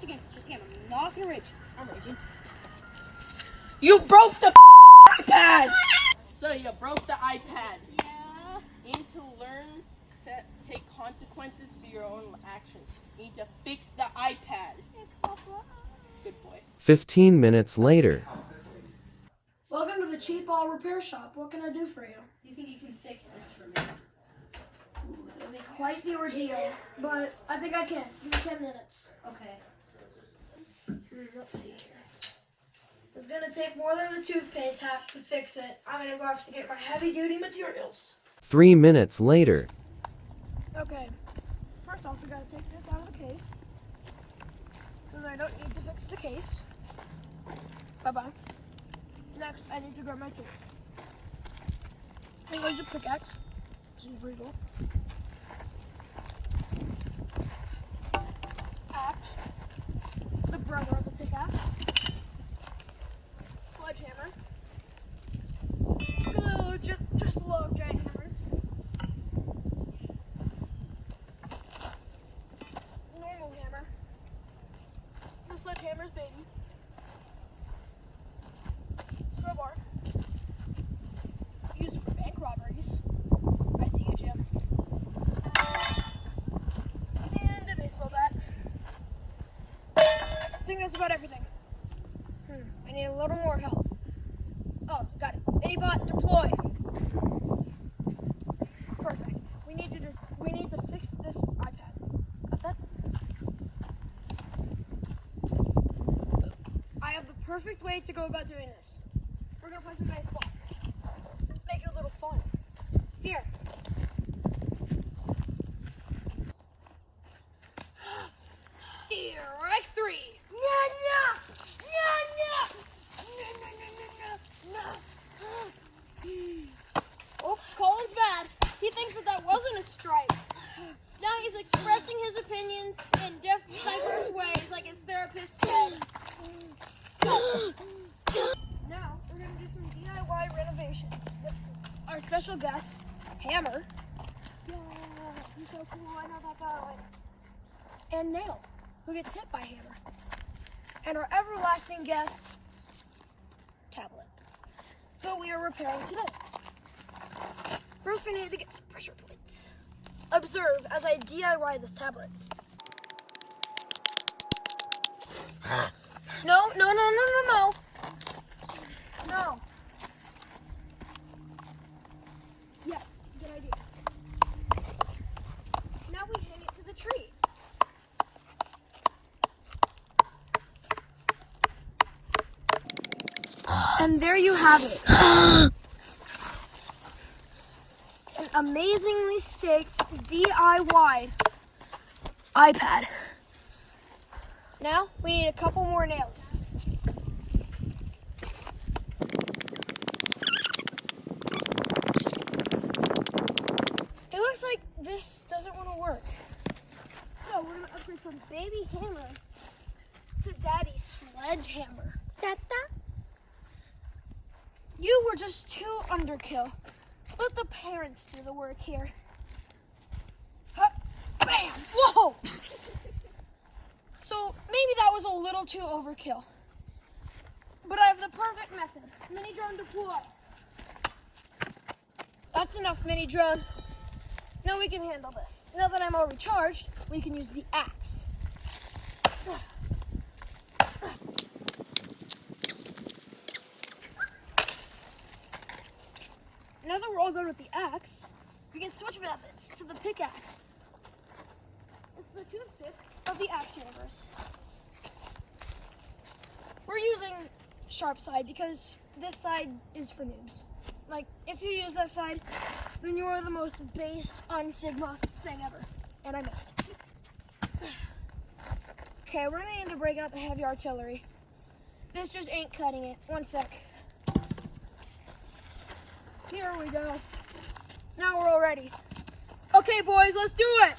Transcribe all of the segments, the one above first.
game. It's just a game. I'm not gonna rage. I'm raging. You broke the iPad! So you broke the iPad. Yeah. You need to learn to take consequences for your own actions. You need to fix the iPad. Yes, Papa. Good boy. 15 minutes later. Welcome to the cheap ball repair shop. What can I do for you? Do you think you can fix this for me? Ooh, it'll be quite the ordeal, but I think I can. Give me 10 minutes. Okay. Let's see here. It's gonna take more than a toothpaste hack to fix it. I'm gonna have to get my heavy-duty materials. 3 minutes later. Okay. First off, we gotta take this out of the case, because I don't need to fix the case. Bye-bye. Next, I need to grab my tool. I'm going to pickaxe. This is brutal. Axe. The brother of the pickaxe. Sledgehammer. Just love giant hammers. Normal hammer. The sledgehammer's baby. Crowbar. Used for bank robberies. I see you, Jim. And a baseball bat. I think that's about everything. I need a little more help. Oh, got it. Minibot deploy. Perfect. We need to fix this iPad. Got that? I have the perfect way to go about doing this. We're gonna play some baseball. Make it a little fun. Here. Strike three. Oh, Colin's bad. He thinks that wasn't a strike. Now he's expressing his opinions in diverse ways, like his therapist said. Now, we're going to do some DIY renovations with our special guest, Hammer. Yeah, he's so cool, I know that guy. And Nail, who gets hit by Hammer. And our everlasting guest, Tablet, who we are repairing today. First, we need to get some pressure plates. Observe as I DIY this tablet. No. No. Yes, good idea. Now we hang it to the tree. And there you have it. An amazingly staked DIY iPad. Now we need a couple more nails. It looks like this doesn't want to work. So we're going to upgrade from baby hammer to daddy's sledgehammer. You were just too underkill. Let the parents do the work here. Bam! Whoa! So maybe that was a little too overkill. But I have the perfect method. Mini drone deploy. That's enough, mini drone. Now we can handle this. Now that I'm all recharged, we can use the axe. Now that we're all done with the axe, we can switch methods to the pickaxe. It's the toothpick of the axe universe. We're using sharp side because this side is for noobs. Like, if you use that side, then you are the most based on Sigma thing ever. And I missed. Okay, we're gonna need to break out the heavy artillery. This just ain't cutting it. One sec. Here we go. Now we're all ready. Okay, boys, let's do it.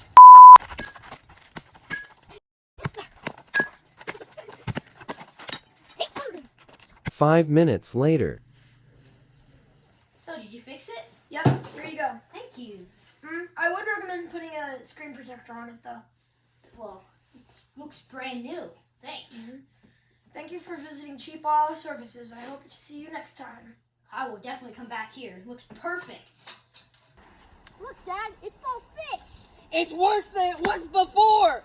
5 minutes later. So, did you fix it? Yep, here you go. Thank you. I would recommend putting a screen protector on it, though. Well, it looks brand new. Thanks. Thank you for visiting Cheap Auto Services. I hope to see you next time. I will definitely come back here. It looks perfect. Look, Dad, it's all fixed. It's worse than it was before.